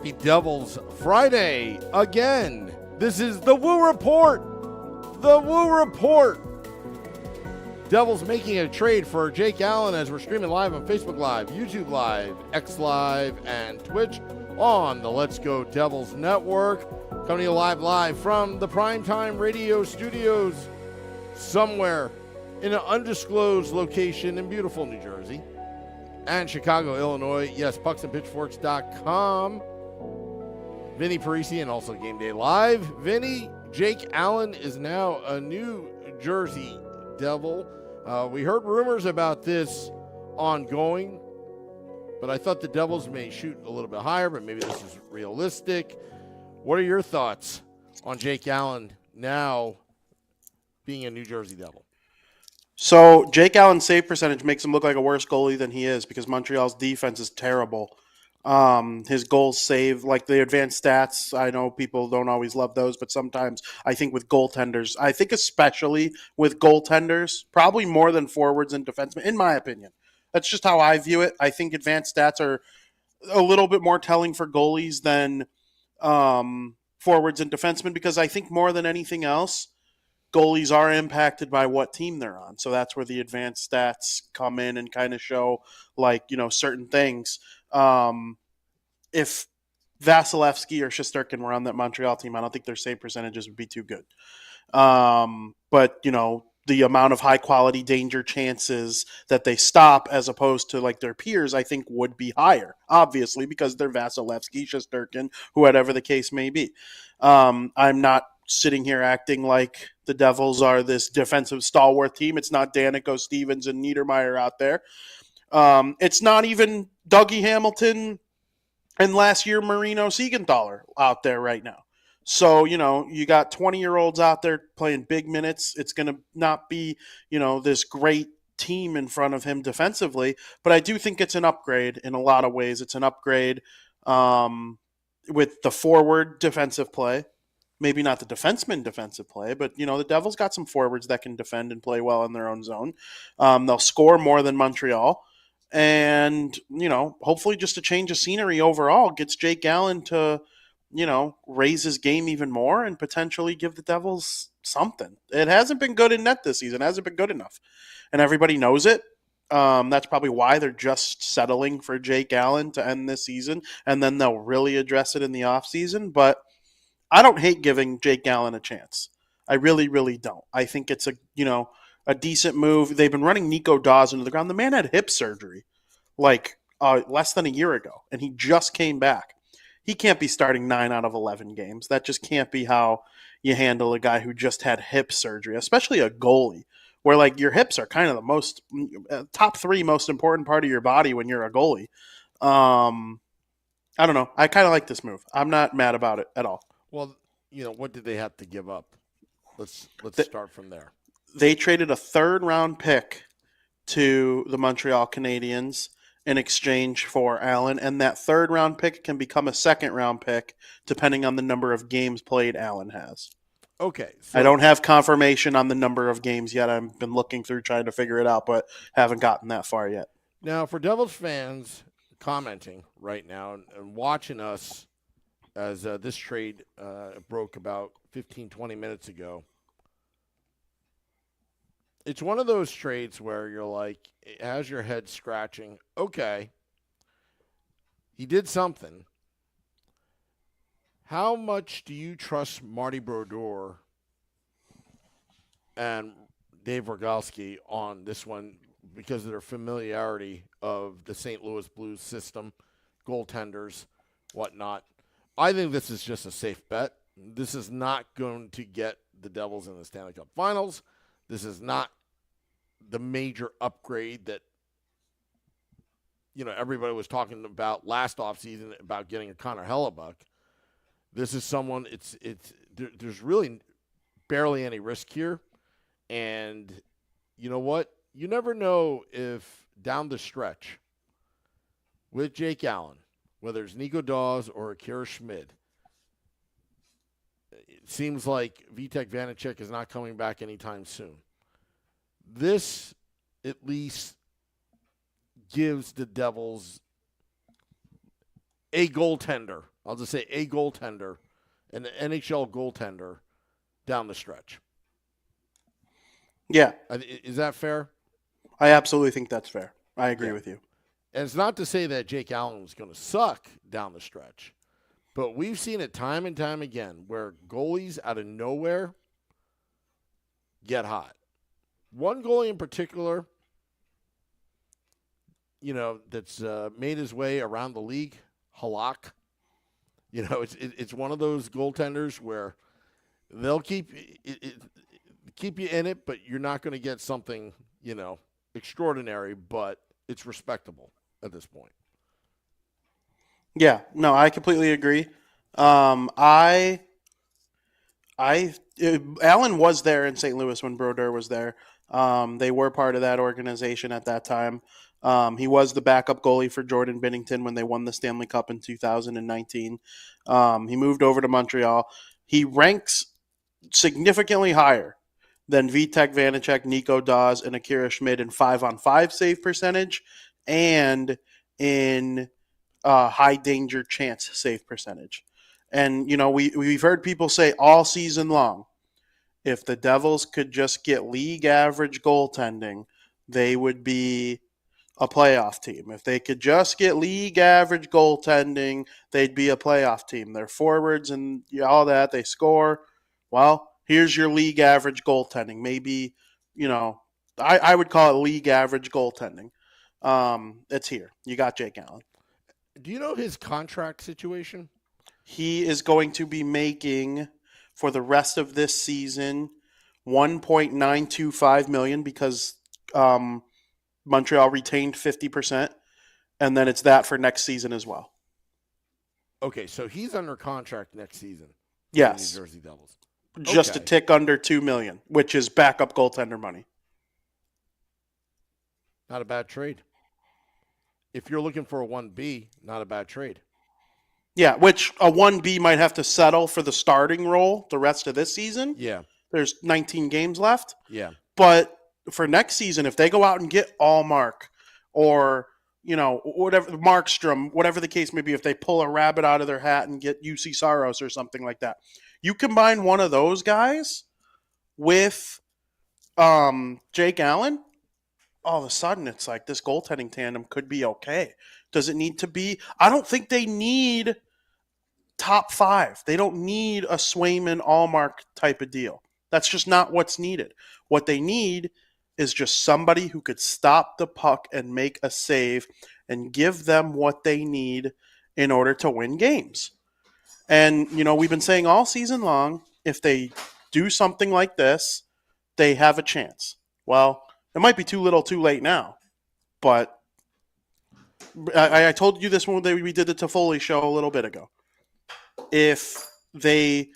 Happy Devils Friday again. This is the Woo Report. The Woo Report. Devils making a trade for Jake Allen as we're streaming live on Facebook Live, YouTube Live, X Live, and Twitch on the Let's Go Devils Network. Coming to you live from the Primetime Radio Studios somewhere in an undisclosed location in beautiful New Jersey and Chicago, Illinois. Yes, pucksandpitchforks.com. Vinnie, Parise, and also Game Day Live. Vinnie, Jake Allen is now a New Jersey Devil. We heard rumors about this ongoing, but I thought the Devils may shoot a little bit higher, but maybe this is realistic. What are your thoughts on Jake Allen now being a New Jersey Devil? So Jake Allen's save percentage makes him look like a worse goalie than he is because Montreal's defense is terrible. His goals saved, like the advanced stats, I know people don't always love those, but sometimes I think with goaltenders, I think especially with goaltenders, probably more than forwards and defensemen, in my opinion. That's just how I view it. I think advanced stats are a little bit more telling for goalies than forwards and defensemen because I think more than anything else, goalies are impacted by what team they're on. So that's where the advanced stats come in and kind of show, like, you know, certain things. If Vasilevsky or Shesterkin were on that Montreal team, I don't think their save percentages would be too good. But, you know, the amount of high-quality danger chances that they stop as opposed to, like, their peers, I think would be higher, obviously, because they're Vasilevsky, Shesterkin, whoever the case may be. I'm not sitting here acting like the Devils are this defensive stalwart team. It's not Danico, Stevens, and Niedermeyer out there. It's not even Dougie Hamilton and last year Marino Siegenthaler out there right now. So, you know, you got 20-year-olds out there playing big minutes. It's going to not be, you know, this great team in front of him defensively, but I do think it's an upgrade in a lot of ways. It's an upgrade with the forward defensive play. Maybe not the defenseman defensive play, but, you know, the Devils got some forwards that can defend and play well in their own zone. They'll score more than Montreal. And, you know, hopefully just a change of scenery overall gets Jake Allen to, you know, raise his game even more and potentially give the Devils something. It hasn't been good in net this season. It hasn't been good enough. And everybody knows it. That's probably why they're just settling for Jake Allen to end this season. And then they'll really address it in the offseason. But I don't hate giving Jake Allen a chance. I really, really don't. I think it's a decent move. They've been running Nico Dawes into the ground. The man had hip surgery like less than a year ago, and he just came back. He can't be starting 9 out of 11 games. That just can't be how you handle a guy who just had hip surgery, especially a goalie, where like your hips are kind of the most top 3 most important part of your body when you're a goalie. I don't know. I kind of like this move. I'm not mad about it at all. Well, you know, what did they have to give up? Let's start from there. They traded a 3rd-round pick to the Montreal Canadiens in exchange for Allen, and that 3rd-round pick can become a 2nd-round pick depending on the number of games played Allen has. Okay. So I don't have confirmation on the number of games yet. I've been looking through trying to figure it out, but haven't gotten that far yet. Now, for Devils fans commenting right now and watching us as this trade broke about 15, 20 minutes ago, it's one of those trades where you're like, it has your head scratching. Okay, he did something. How much do you trust Marty Brodeur and Dave Rogalski on this one because of their familiarity of the St. Louis Blues system, goaltenders, whatnot? I think this is just a safe bet. This is not going to get the Devils in the Stanley Cup Finals. This is not the major upgrade that, you know, everybody was talking about last offseason about getting a Connor Hellebuck. This is someone, there's really barely any risk here. And you know what? You never know if down the stretch with Jake Allen, whether it's Nico Dawes or Akira Schmid, it seems like Vitek Vanacek is not coming back anytime soon. This at least gives the Devils a goaltender I'll just say a goaltender, an NHL goaltender down the stretch. Yeah, Is that fair? I absolutely think that's fair. I agree Yeah. with you. And it's not to say that Jake Allen's going to suck down the stretch, but we've seen it time and time again where goalies out of nowhere get hot. One goalie in particular, that's made his way around the league, Halak. It's one of those goaltenders where they'll keep you in it, but you're not going to get something, extraordinary, but it's respectable at this point. Yeah, no, I completely agree. I Allen was there in St. Louis when Brodeur was there. They were part of that organization at that time. He was the backup goalie for Jordan Binnington when they won the Stanley Cup in 2019. He moved over to Montreal. He ranks significantly higher than Vitek Vanacek, Nico Dawes, and Akira Schmid in 5-on-5 save percentage and in high danger chance save percentage. And, we've heard people say all season long, if the Devils could just get league average goaltending, they would be a playoff team. If they could just get league average goaltending, they'd be a playoff team. They're forwards and all that. They score. Well, here's your league average goaltending. Maybe, I would call it league average goaltending. It's here. You got Jake Allen. Do you know his contract situation? He is going to be making for the rest of this season $1.925 million because Montreal retained 50%, and then it's that for next season as well. Okay, so he's under contract next season. Yes, New Jersey Devils. Just a tick under $2 million, which is backup goaltender money. Not a bad trade. If you're looking for a 1B, not a bad trade. Yeah, which a 1B might have to settle for the starting role the rest of this season. Yeah. There's 19 games left. Yeah. But for next season, if they go out and get Allmark or, whatever, Markstrom, whatever the case may be, if they pull a rabbit out of their hat and get UC Saros or something like that, you combine one of those guys with Jake Allen, all of a sudden it's like this goaltending tandem could be okay. Does it need to be? I don't think they need top 5. They don't need a Swayman Allmark type of deal. That's just not what's needed. What they need is just somebody who could stop the puck and make a save and give them what they need in order to win games. And, we've been saying all season long, if they do something like this, they have a chance. Well, it might be too little too late now, but I told you this when we did the Toffoli show a little bit ago. If the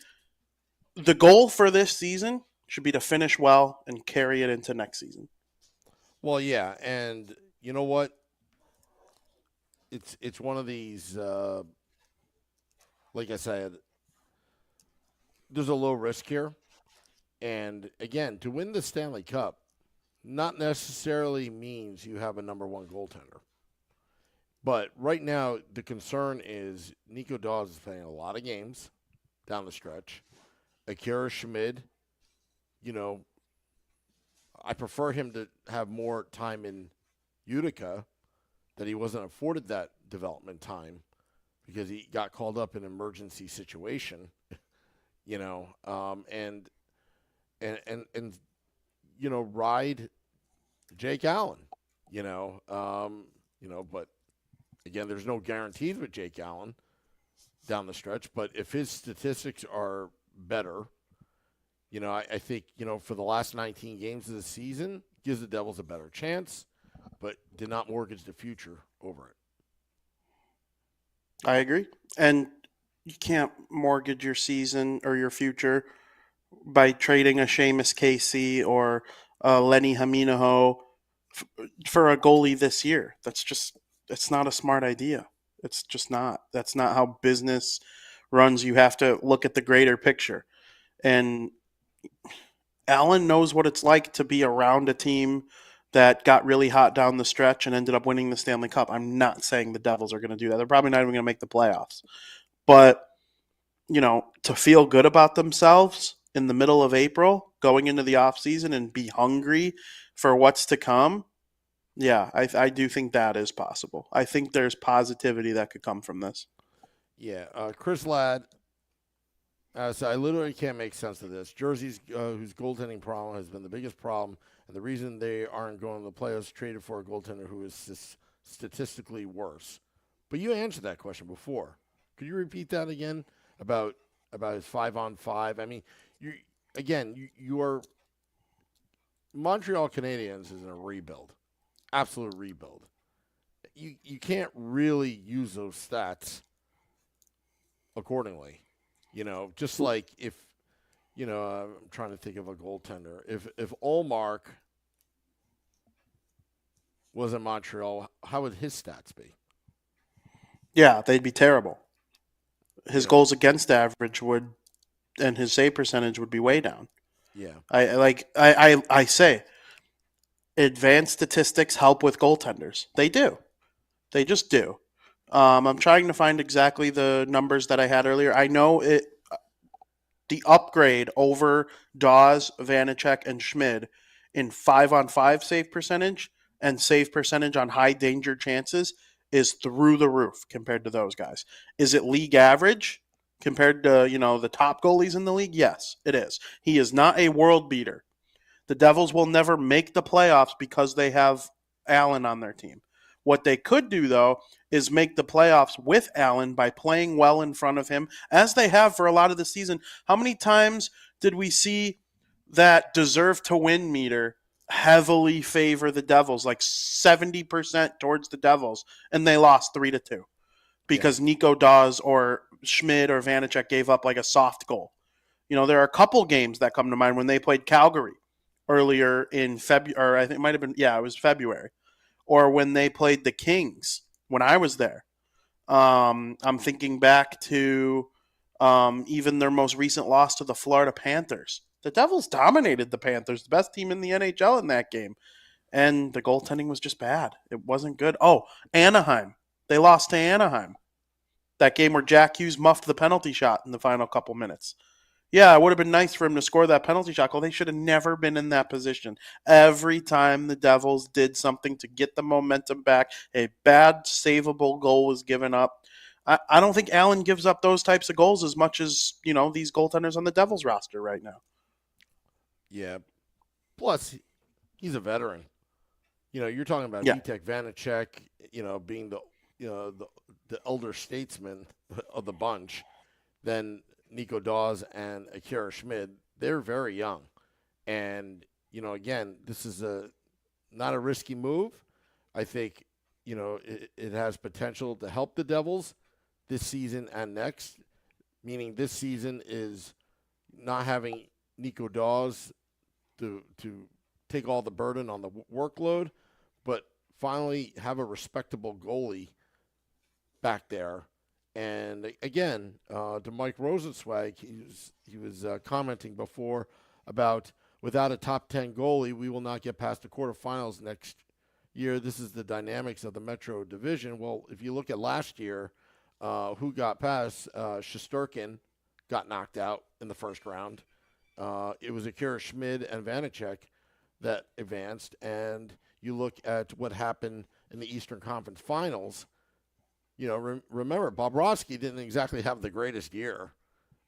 goal for this season should be to finish well and carry it into next season. Well, yeah, and you know what? It's one of these, like I said, there's a low risk here. And again, to win the Stanley Cup not necessarily means you have a number one goaltender. But right now, the concern is Nico Dawes is playing a lot of games down the stretch. Akira Schmid, I prefer him to have more time in Utica, that he wasn't afforded that development time because he got called up in an emergency situation, and ride Jake Allen, but again, there's no guarantees with Jake Allen down the stretch, but if his statistics are better, I think, for the last 19 games of the season, gives the Devils a better chance, but did not mortgage the future over it. I agree. And you can't mortgage your season or your future by trading a Seamus Casey or Lenny Haminaho for a goalie this year. It's not a smart idea. It's just not. That's not how business runs. You have to look at the greater picture. And Allen knows what it's like to be around a team that got really hot down the stretch and ended up winning the Stanley Cup. I'm not saying the Devils are going to do that. They're probably not even going to make the playoffs. But, to feel good about themselves in the middle of April, going into the off season and be hungry for what's to come, yeah, I do think that is possible. I think there's positivity that could come from this. Yeah, Chris Ladd. So I literally can't make sense of this. Jersey's whose goaltending problem has been the biggest problem, and the reason they aren't going to the playoffs traded for a goaltender who is statistically worse. But you answered that question before. Could you repeat that again about his 5-on-5? I mean, you are Montreal Canadiens is in a rebuild, absolute rebuild. You can't really use those stats accordingly. Just like if I'm trying to think of a goaltender. If Olmark was in Montreal, how would his stats be? Yeah, they'd be terrible. His Yeah. goals against average and his save percentage would be way down. Yeah. I say, advanced statistics help with goaltenders. They do. They just do. I'm trying to find exactly the numbers that I had earlier. I know the upgrade over Dawes, Vanacek, and Schmid in 5-on-5 save percentage and save percentage on high danger chances is through the roof compared to those guys. Is it league average compared to, the top goalies in the league? Yes, it is. He is not a world beater. The Devils will never make the playoffs because they have Allen on their team. What they could do, though, is make the playoffs with Allen by playing well in front of him, as they have for a lot of the season. How many times did we see that deserve to win meter heavily favor the Devils, like 70% towards the Devils, and they lost 3-2 because Nico Dawes or Schmid or Vanacek gave up like a soft goal? There are a couple games that come to mind when they played Calgary earlier in February, or I think it might have been, it was February, or when they played the Kings when I was there. I'm thinking back to even their most recent loss to the Florida Panthers. The Devils dominated the Panthers, the best team in the NHL in that game. And the goaltending was just bad. It wasn't good. Oh, Anaheim. They lost to Anaheim. That game where Jack Hughes muffed the penalty shot in the final couple minutes. Yeah, it would have been nice for him to score that penalty shot goal. They should have never been in that position. Every time the Devils did something to get the momentum back, a bad savable goal was given up. I don't think Allen gives up those types of goals as much as, these goaltenders on the Devils roster right now. Yeah. Plus, he's a veteran. You're talking about Yeah. Vitek Vanacek, being the elder statesman of the bunch. Then Nico Dawes and Akira Schmid, they're very young. And, again, this is not a risky move. I think, it has potential to help the Devils this season and next, meaning this season is not having Nico Dawes to take all the burden on the workload, but finally have a respectable goalie back there. And again, to Mike Rosenzweig, he was commenting before about without a top 10 goalie, we will not get past the quarterfinals next year. This is the dynamics of the Metro Division. Well, if you look at last year, who got past? Shesterkin got knocked out in the first round. It was Akira Schmid and Vanacek that advanced. And you look at what happened in the Eastern Conference Finals. Remember, Bobrovsky didn't exactly have the greatest year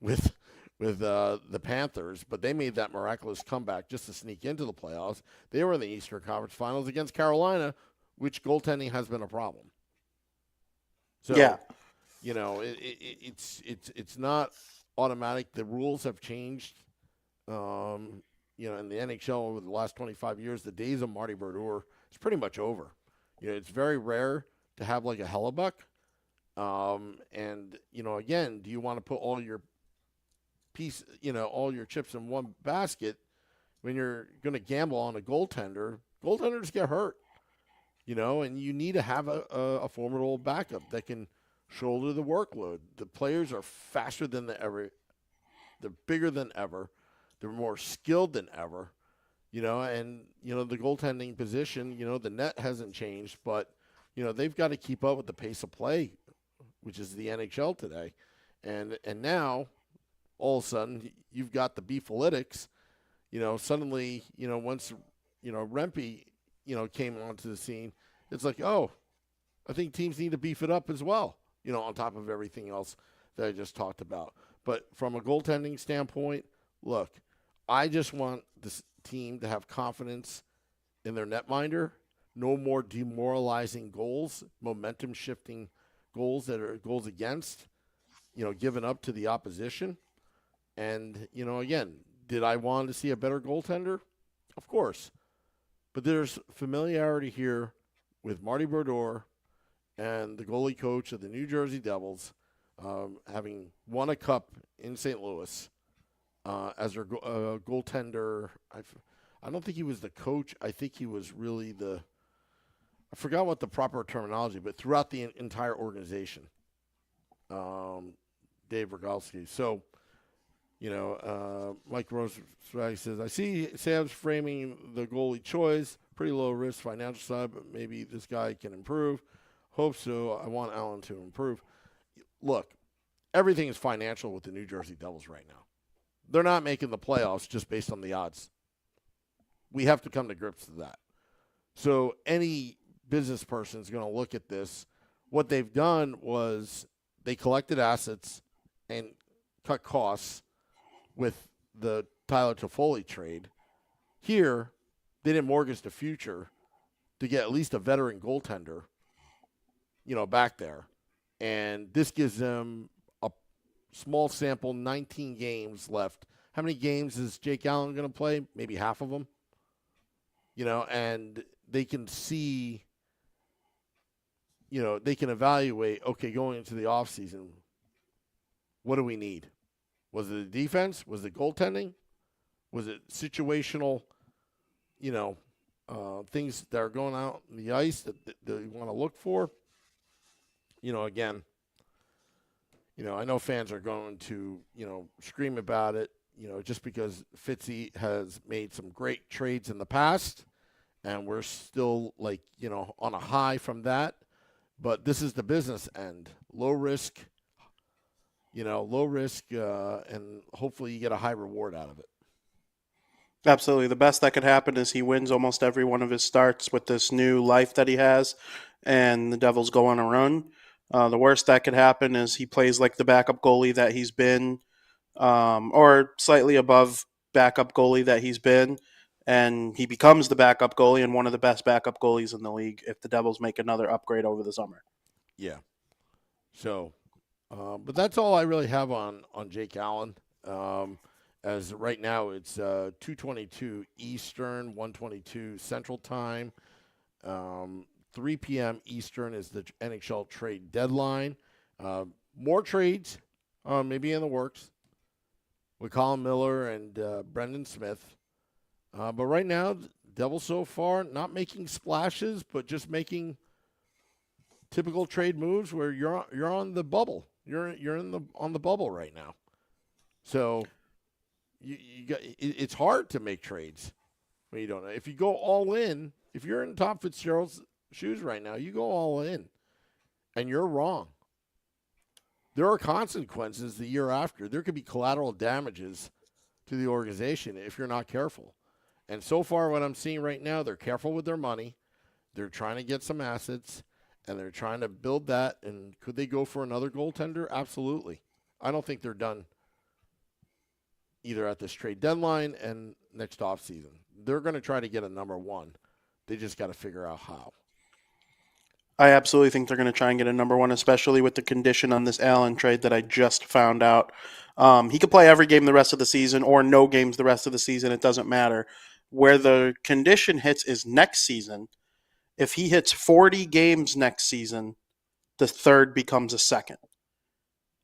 with the Panthers, but they made that miraculous comeback just to sneak into the playoffs. They were in the Eastern Conference Finals against Carolina, which goaltending has been a problem. So, Yeah. it's not automatic. The rules have changed. In the NHL over the last 25 years, the days of Marty Brodeur is pretty much over. It's very rare to have like a Hellebuck. And again, do you want to put all your all your chips in one basket when you're going to gamble on a goaltender? Goaltenders get hurt, and you need to have a formidable backup that can shoulder the workload. The players are faster than ever. They're bigger than ever. They're more skilled than ever, and the goaltending position, the net hasn't changed, but they've got to keep up with the pace of play, which is the NHL today. And now, all of a sudden, you've got the beefalytics. Suddenly, once, Rempe, came onto the scene, it's like, oh, I think teams need to beef it up as well, on top of everything else that I just talked about. But from a goaltending standpoint, look, I just want this team to have confidence in their netminder. No more demoralizing goals, momentum shifting goals that are goals against, given up to the opposition. And, again, did I want to see a better goaltender? Of course. But there's familiarity here with Marty Brodeur and the goalie coach of the New Jersey Devils, having won a cup in St. Louis as their goaltender. I don't think he was the coach. I think he was really I forgot what the proper terminology, but throughout the entire organization, Dave Rogalski. So, Mike Rosewag says, I see Sam's framing the goalie choice, pretty low risk financial side, but maybe this guy can improve. Hope so. I want Allen to improve. Look, everything is financial with the New Jersey Devils right now. They're not making the playoffs just based on the odds. We have to come to grips with that. So any business person is going to look at this. What they've done was they collected assets and cut costs with the Tyler Toffoli trade. Here, they didn't mortgage the future to get at least a veteran goaltender, back there. And this gives them a small sample, 19 games left. How many games is Jake Allen going to play? Maybe half of them. And they can see, they can evaluate, okay, going into the offseason, what do we need? Was it the defense? Was it goaltending? Was it situational, things that are going out on the ice that you want to look for? Again, I know fans are going to, scream about it, just because Fitzy has made some great trades in the past, and we're still on a high from that. But this is the business end. Low risk, and hopefully you get a high reward out of it. Absolutely. The best that could happen is he wins almost every one of his starts with this new life that he has, and the Devils go on a run. The worst that could happen is he plays like the backup goalie that he's been, or slightly above backup goalie that he's been, and he becomes the backup goalie and one of the best backup goalies in the league if the Devils make another upgrade over the summer. Yeah. So, but that's all I really have on Jake Allen. As right now it's 2:22 Eastern, 1:22 Central Time. 3 p.m. Eastern is the NHL trade deadline. More trades maybe in the works with Colin Miller and Brendan Smith. But right now, Devils so far not making splashes, but just making typical trade moves where you're on the bubble. You're on the bubble right now. So you got it's hard to make trades when you don't know. If you go all in, if you're in Tom Fitzgerald's shoes right now, you go all in, and you're wrong. There are consequences the year after. There could be collateral damages to the organization if you're not careful. And so far, what I'm seeing right now, they're careful with their money. They're trying to get some assets, and they're trying to build that. And could they go for another goaltender? Absolutely. I don't think they're done either at this trade deadline and next offseason. They're going to try to get a number one. They just got to figure out how. I absolutely think they're going to try and get a number one, especially with the condition on this Allen trade that I just found out. He could play every game the rest of the season or no games the rest of the season. It doesn't matter. Where the condition hits is next season. If he hits 40 games next season, the third becomes a second.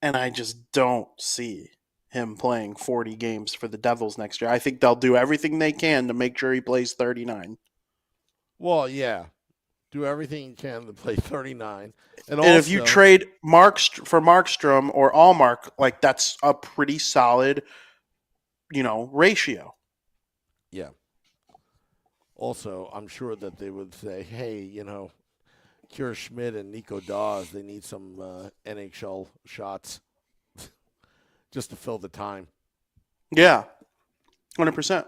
And I just don't see him playing 40 games for the Devils next year. I think they'll do everything they can to make sure he plays 39. Well, yeah. Do everything you can to play 39. And if you trade for Markstrom or Allmark, like that's a pretty solid, ratio. Yeah. Also, I'm sure that they would say, hey, Kira Schmidt and Nico Dawes, they need some NHL shots. just to fill the time. Yeah, 100%.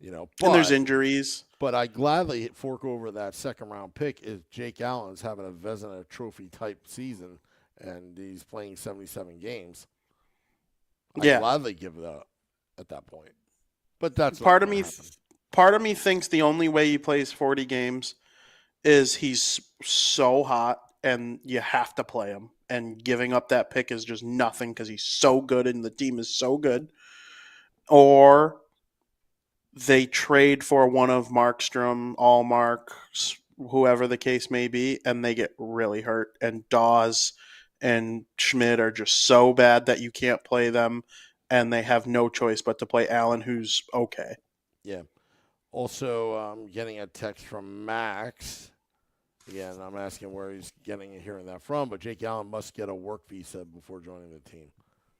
But And there's injuries. But I gladly fork over that second-round pick if Jake Allen's having a Vezina Trophy-type season and he's playing 77 games. I gladly give it up at that point. But that's part of me thinks the only way he plays 40 games is he's so hot and you have to play him. And giving up that pick is just nothing because he's so good and the team is so good. Or they trade for one of Markstrom, Allmark, whoever the case may be, and they get really hurt. And Dawes and Schmidt are just so bad that you can't play them, and they have no choice but to play Allen, who's okay. Yeah. Also, I'm getting a text from Max. Again, I'm asking where he's hearing that from, but Jake Allen must get a work visa before joining the team.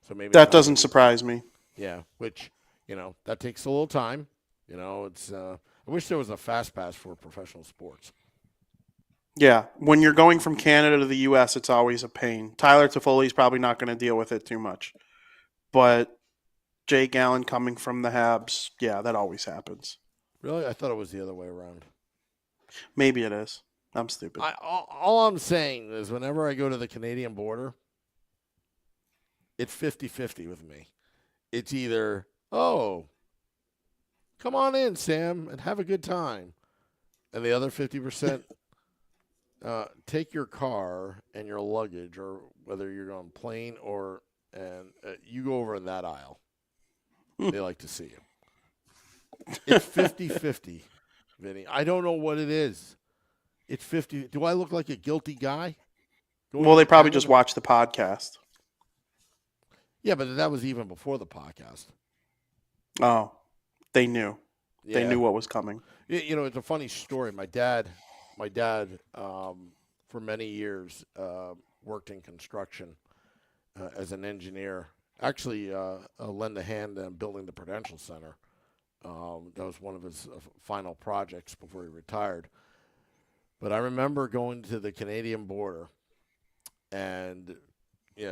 So maybe that doesn't surprise me. Yeah, which, that takes a little time. It's I wish there was a fast pass for professional sports. Yeah, when you're going from Canada to the U.S., it's always a pain. Tyler Toffoli's probably not going to deal with it too much. But Jake Allen coming from the Habs, yeah, that always happens. Really? I thought it was the other way around. Maybe it is. I'm stupid. All I'm saying is whenever I go to the Canadian border, it's 50-50 with me. It's either, come on in, Sam, and have a good time. And the other 50%, take your car and your luggage, or whether you're on plane and you go over in that aisle. They like to see you. It's 50-50, Vinny. I don't know what it is. It's 50. Do I look like a guilty guy? Well, they probably just watched the podcast. Yeah, but that was even before the podcast. Oh, they knew. Yeah. They knew what was coming. It's a funny story. My dad, for many years, worked in construction as an engineer. Actually, lend a hand in building the Prudential Center. That was one of his final projects before he retired. But I remember going to the Canadian border, and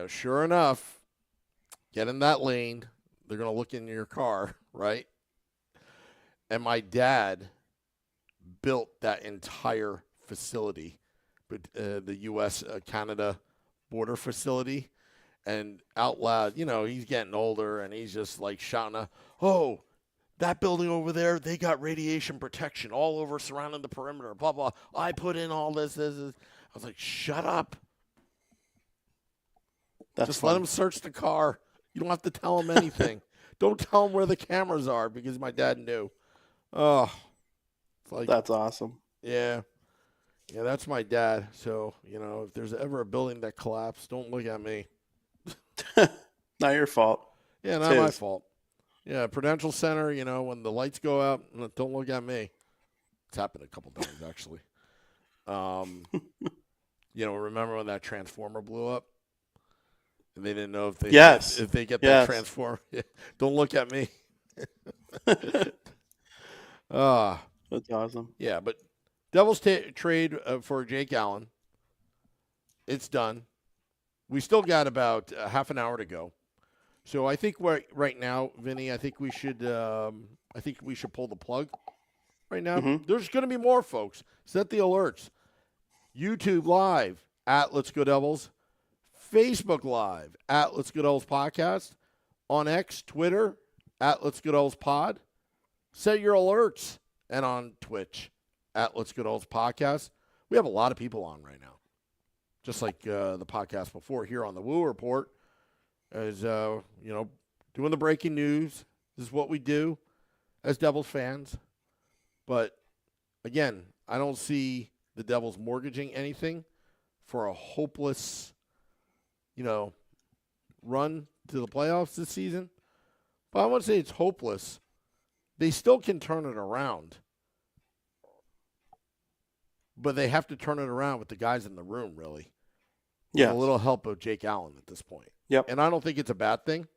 sure enough, get in that lane. They're going to look in your car, right? And my dad built that entire facility, the U.S.-Canada border facility. And out loud, he's getting older, and he's just like shouting, that building over there, they got radiation protection all over surrounding the perimeter, blah, blah. I put in all this. I was like, shut up. Just let him search the car. You don't have to tell him anything. Don't tell him where the cameras are, because my dad knew. Oh, it's like, that's awesome. Yeah. Yeah, that's my dad. So, if there's ever a building that collapsed, don't look at me. Not your fault. Yeah, not my fault. Yeah, Prudential Center, when the lights go out, don't look at me. It's happened a couple times, actually. Remember when that transformer blew up? And they didn't know if they get that transformer. Don't look at me. That's awesome. Yeah, but Devils trade for Jake Allen. It's done. We still got about half an hour to go. So I think right now, Vinny, I think we should pull the plug right now. Mm-hmm. There's going to be more, folks. Set the alerts. YouTube Live at Let's Go Devils. Facebook Live at Let's Go Devils Podcast. On X, Twitter at Let's Go Devils Pod. Set your alerts. And on Twitch at Let's Go Devils Podcast. We have a lot of people on right now. Just like the podcast before here on the Woo Report. As, doing the breaking news. This is what we do as Devils fans. But, again, I don't see the Devils mortgaging anything for a hopeless, run to the playoffs this season. But I wouldn't say it's hopeless. They still can turn it around. But they have to turn it around with the guys in the room, really. Yeah. With a little help of Jake Allen at this point. Yep. And I don't think it's a bad thing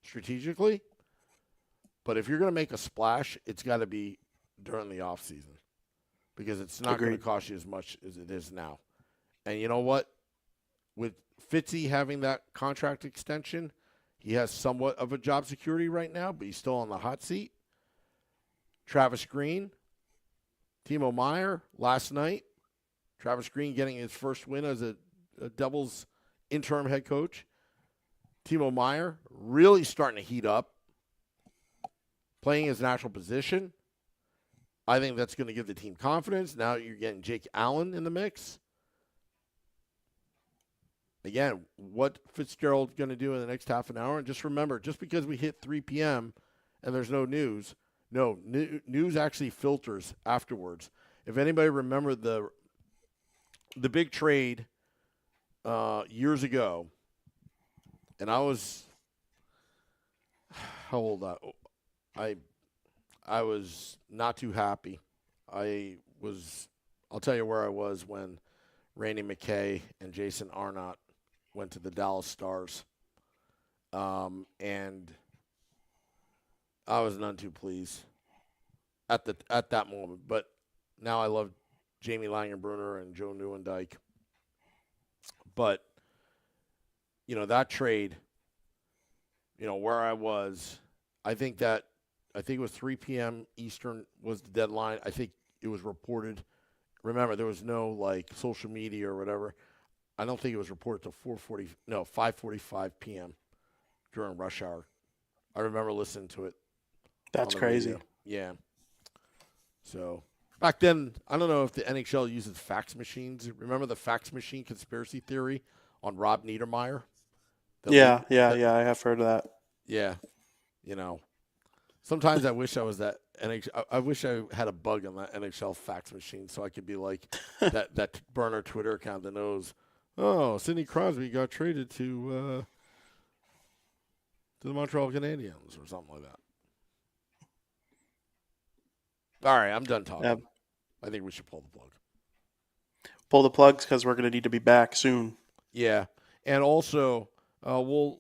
strategically. But if you're going to make a splash, it's got to be during the offseason. Because it's not going to cost you as much as it is now. And you know what? With Fitzy having that contract extension, he has somewhat of a job security right now, but he's still on the hot seat. Travis Green, Timo Meier last night. Travis Green getting his first win as a Devils interim head coach. Timo Meier really starting to heat up, playing his natural position. I think that's going to give the team confidence. Now you're getting Jake Allen in the mix. Again, what Fitzgerald's going to do in the next half an hour. And just remember, just because we hit 3 p.m. and there's no news, news actually filters afterwards. If anybody remember the big trade years ago, and I was how old? I was not too happy. I'll tell you where I was when Randy McKay and Jason Arnott went to the Dallas Stars. And I was none too pleased at that moment. But now I love Jamie Langenbrunner and Joe Nieuwendyk. But, that trade, where I was, I think it was 3 p.m. Eastern was the deadline. I think it was reported. Remember, there was no, social media or whatever. I don't think it was reported till 5:45 p.m. during rush hour. I remember listening to it. That's crazy. Radio. Yeah. So, back then, I don't know if the NHL uses fax machines. Remember the fax machine conspiracy theory on Rob Niedermeyer? Yeah, I have heard of that. Yeah. Sometimes I wish I was that NHL. I wish I had a bug on that NHL fax machine so I could be like that burner Twitter account that knows, oh, Sidney Crosby got traded to the Montreal Canadiens or something like that. All right, I'm done talking. Yep. I think we should pull the plug. Pull the plugs because we're going to need to be back soon. Yeah, and also we'll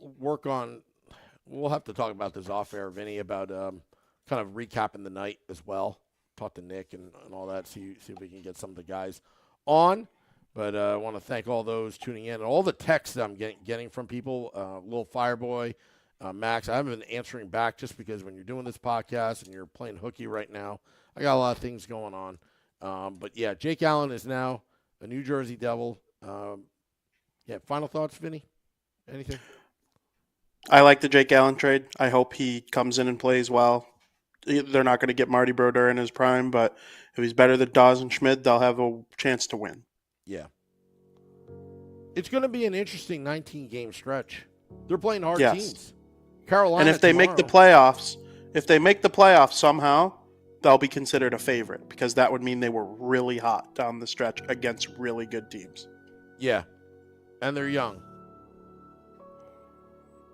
have to talk about this off air, Vinny, about kind of recapping the night as well. Talk to Nick and all that, see if we can get some of the guys on. But I want to thank all those tuning in and all the texts that I'm getting from people. Lil Fireboy, Max, I haven't been answering back just because when you're doing this podcast and you're playing hooky right now, I got a lot of things going on. But, yeah, Jake Allen is now a New Jersey Devil. Final thoughts, Vinny? Anything? I like the Jake Allen trade. I hope he comes in and plays well. They're not going to get Marty Brodeur in his prime, but if he's better than Dawes and Schmidt, they'll have a chance to win. Yeah. It's going to be an interesting 19-game stretch. They're playing hard teams. Carolina. And if they make the playoffs somehow, they'll be considered a favorite because that would mean they were really hot down the stretch against really good teams. Yeah. And they're young.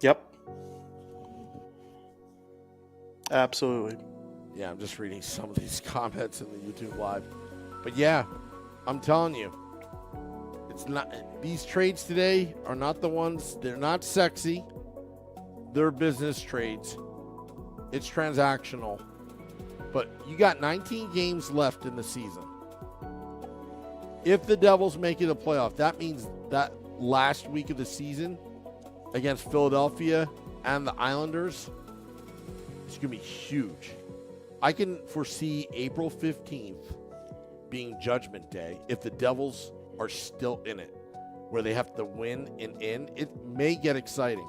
Yep. Absolutely. Yeah, I'm just reading some of these comments in the YouTube Live. But yeah, I'm telling you, it's not. These trades today are not the ones. They're not sexy. They're business trades. It's transactional. But you got 19 games left in the season. If the Devils make it a playoff, that means that last week of the season against Philadelphia and the Islanders, it's going to be huge. I can foresee April 15th being Judgment Day if the Devils are still in it, where they have to win and in. It may get exciting.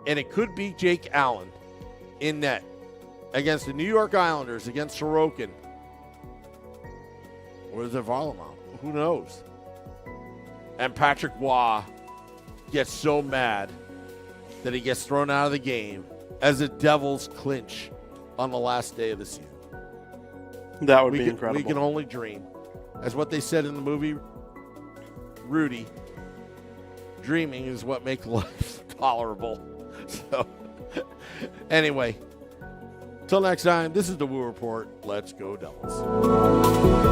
And it could be Jake Allen in net against the New York Islanders, against Sorokin. Or is it Varlamov? Who knows? And Patrick Waugh gets so mad that he gets thrown out of the game as the Devils clinch on the last day of the season. That would be incredible. We can only dream. As what they said in the movie, Rudy, dreaming is what makes life tolerable. So, anyway, till next time, this is the Woo Report. Let's go Devils.